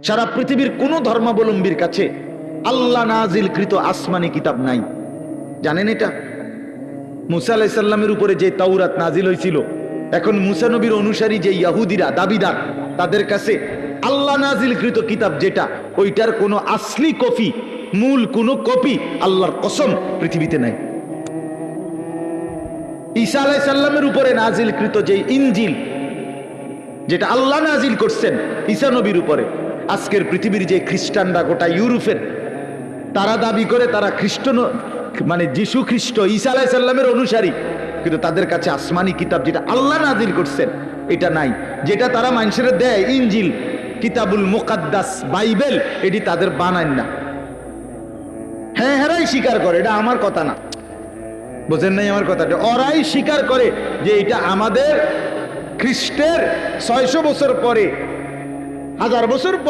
সারা পৃথিবীর কোন ধর্মাবলম্বীর কাছে আল্লাহ নাজিলকৃত আসমানি কিতাব নাই। জানেন এটা? মুসা আলাইহিস সালামের উপরে যে তাওরাত নাজিল হয়েছিল, এখন মুসা নবীর অনুসারী যে ইহুদিরা দাবিদার, তাদের কাছে আল্লাহ নাজিলকৃত কিতাব যেটা, ওইটার কোনো আসলি কপি, মূল কোনো কপি আল্লাহর কসম পৃথিবীতে নাই। ঈসা আলাইহিস সালামের উপরে নাজিলকৃত যে ইনজিল, যেটা আল্লাহ নাজিল করছেন ঈসা নবীর উপরে, আজকের পৃথিবীর যে খ্রিস্টানরা, গোটা ইউরোপের, তারা দাবি করে তারা খ্রিস্ট, মানে যিশু খ্রিস্ট ঈসা আলাইহিস সালামের অনুসারী, কিন্তু তাদের কাছে আসমানি কিতাব যেটা আল্লাহ নাজিল করছেন এটা নাই। যেটা তারা মানুষের দেয় ইনজিল, কিতাবুল মুকাদ্দাস, বাইবেল, এটি তাদের বানায় না। হ্যাঁ, হেরাই স্বীকার করে, এটা আমার কথা না, বোঝেন নাই আমার কথাটা? ওরাই স্বীকার করে যে এটা আমাদের খ্রিস্টের 600 বছর পরে, 1000 বছর পরে